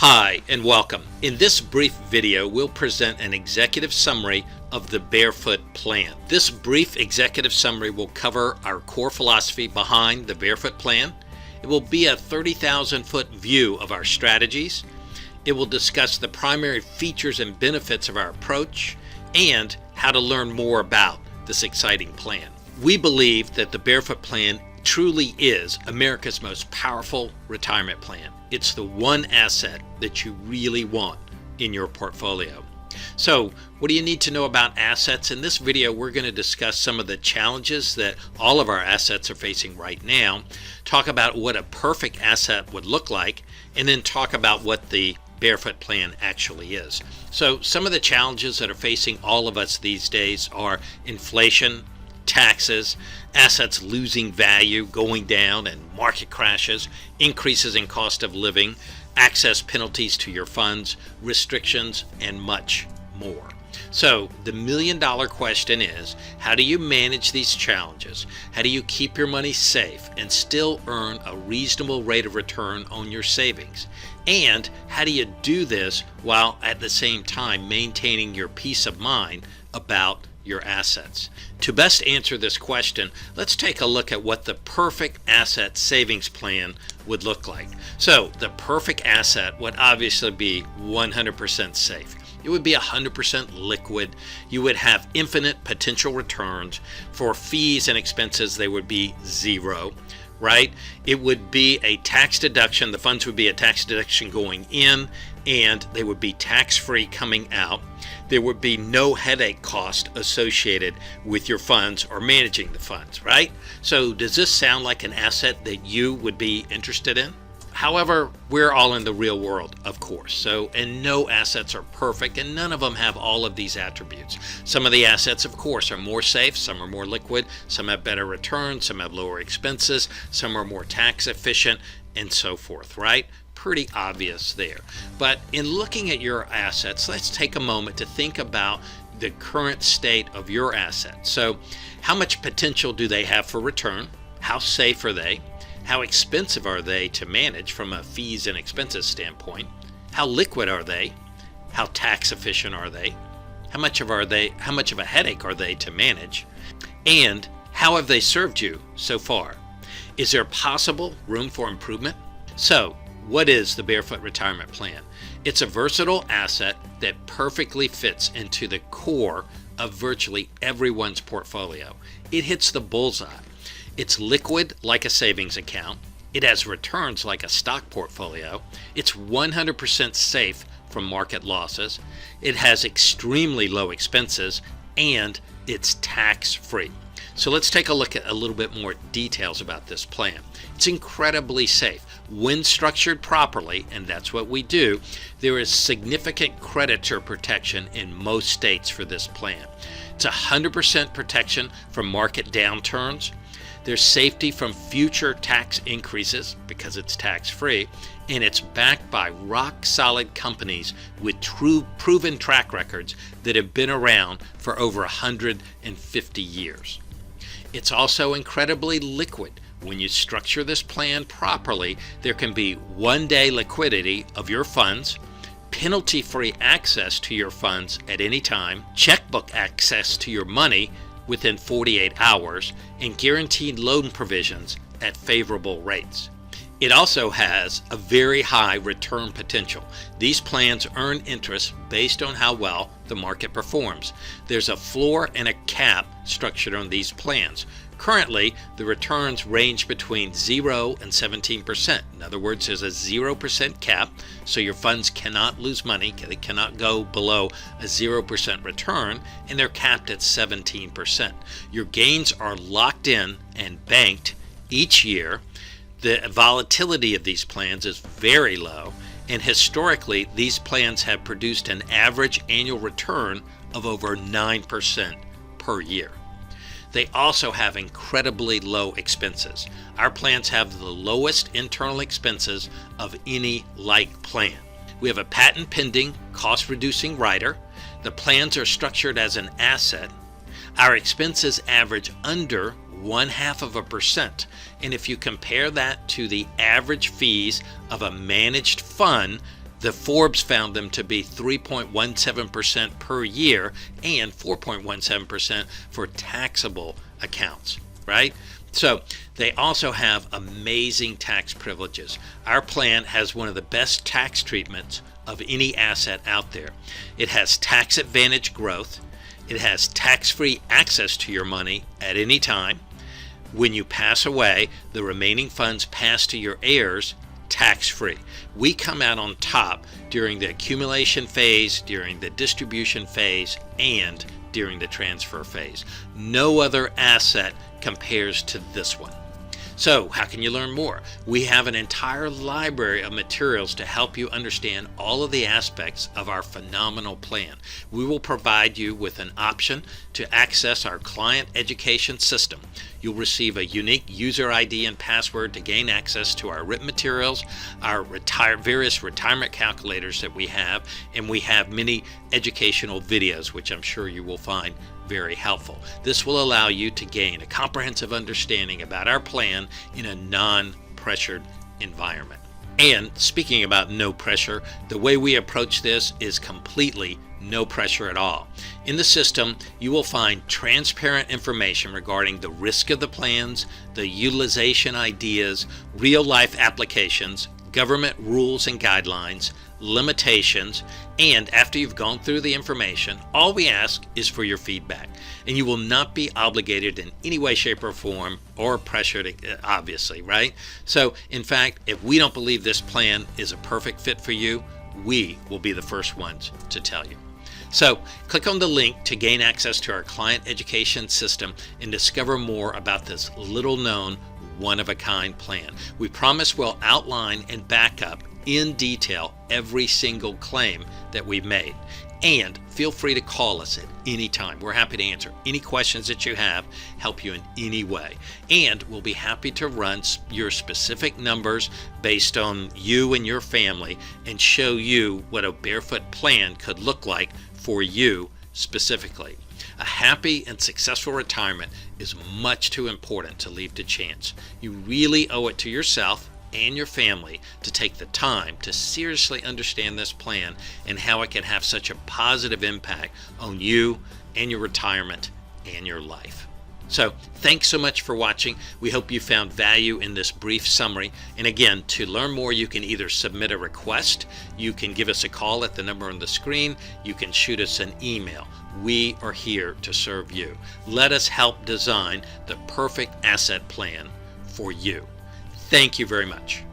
Hi and welcome. In this brief video, we'll present an executive summary of the Barefoot plan. This brief executive summary will cover our core philosophy behind the Barefoot plan. It will be a 30,000-foot view of our strategies. It will discuss the primary features and benefits of our approach and how to learn more about this exciting plan. We believe that the Barefoot plan truly is America's most powerful retirement plan. It's the one asset that you really want in your portfolio. So, what do you need to know about assets? In this video, we're going to discuss some of the challenges that all of our assets are facing right now, talk about what a perfect asset would look like, and then talk about what the Barefoot plan actually is. So, some of the challenges that are facing all of us these days are inflation, taxes, assets losing value, going down, and market crashes, increases in cost of living, access penalties to your funds, restrictions, and much more. So the million-dollar question is, how do you manage these challenges? How do you keep your money safe and still earn a reasonable rate of return on your savings? And how do you do this while at the same time maintaining your peace of mind about your assets? To best answer this question, let's take a look at what the perfect asset savings plan would look like. So the perfect asset would obviously be 100% safe. It would be 100% liquid. You would have infinite potential returns. For fees and expenses, they would be zero, right? It would be a tax deduction. The funds would be a tax deduction going in, and they would be tax-free coming out. There would be no headache cost associated with your funds or managing the funds, right? So does this sound like an asset that you would be interested in? However, we're all in the real world, of course. And no assets are perfect, and none of them have all of these attributes. Some of the assets, of course, are more safe, some are more liquid, some have better returns, some have lower expenses, some are more tax efficient, and so forth, right? Pretty obvious there. But in looking at your assets, let's take a moment to think about the current state of your assets. So how much potential do they have for return? How safe are they? How expensive are they to manage from a fees and expenses standpoint? How liquid are they? How tax efficient are they? How much of a headache are they to manage? And how have they served you so far? Is there possible room for improvement? So, what is the Barefoot Retirement Plan? It's a versatile asset that perfectly fits into the core of virtually everyone's portfolio. It hits the bullseye. It's liquid like a savings account. It has returns like a stock portfolio. It's 100% safe from market losses. It has extremely low expenses, and it's tax-free. So let's take a look at a little bit more details about this plan. It's incredibly safe. When structured properly, and that's what we do, there is significant creditor protection in most states for this plan. It's 100% protection from market downturns. There's safety from future tax increases because it's tax-free, and it's backed by rock-solid companies with true proven track records that have been around for over 150 years. It's also incredibly liquid. When you structure this plan properly, there can be one-day liquidity of your funds, penalty-free access to your funds at any time, checkbook access to your money within 48 hours, and guaranteed loan provisions at favorable rates. It also has a very high return potential. These plans earn interest based on how well the market performs. There's a floor and a cap structured on these plans. Currently, the returns range between 0 and 17%. In other words, there's a 0% cap, so your funds cannot lose money. They cannot go below a 0% return, and they're capped at 17%. Your gains are locked in and banked each year. The volatility of these plans is very low, and historically, these plans have produced an average annual return of over 9% per year. They also have incredibly low expenses. Our plans have the lowest internal expenses of any like plan. We have a patent pending cost-reducing rider. The plans are structured as an asset. Our expenses average under 0.5%. And if you compare that to the average fees of a managed fund, The Forbes found them to be 3.17% per year and 4.17% for taxable accounts, right? So they also have amazing tax privileges. Our plan has one of the best tax treatments of any asset out there. It has tax advantage growth. It has tax-free access to your money at any time. When you pass away, the remaining funds pass to your heirs tax-free. We come out on top during the accumulation phase, during the distribution phase, and during the transfer phase. No other asset compares to this one. So how can you learn more? We have an entire library of materials to help you understand all of the aspects of our phenomenal plan. We will provide you with an option to access our client education system. You'll receive a unique user ID and password to gain access to our written materials, our various retirement calculators that we have, and we have many educational videos, which I'm sure you will find very helpful. This will allow you to gain a comprehensive understanding about our plan in a non-pressured environment. And speaking about no pressure, the way we approach this is completely no pressure at all. In the system, you will find transparent information regarding the risk of the plans, the utilization ideas, real-life applications, government rules and guidelines, limitations, and after you've gone through the information, all we ask is for your feedback. And you will not be obligated in any way, shape, or form, or pressured, obviously, right? So, in fact, if we don't believe this plan is a perfect fit for you, we will be the first ones to tell you. So, click on the link to gain access to our client education system and discover more about this little-known, one-of-a-kind plan. We promise we'll outline and back up in detail every single claim that we've made. And feel free to call us at any time. We're happy to answer any questions that you have, help you in any way. And we'll be happy to run your specific numbers based on you and your family and show you what a Barefoot plan could look like for you specifically. A happy and successful retirement is much too important to leave to chance. You really owe it to yourself and your family to take the time to seriously understand this plan and how it can have such a positive impact on you and your retirement and your life. So thanks so much for watching. We hope you found value in this brief summary. And again, to learn more, you can either submit a request, you can give us a call at the number on the screen, you can shoot us an email. We are here to serve you. Let us help design the perfect asset plan for you. Thank you very much.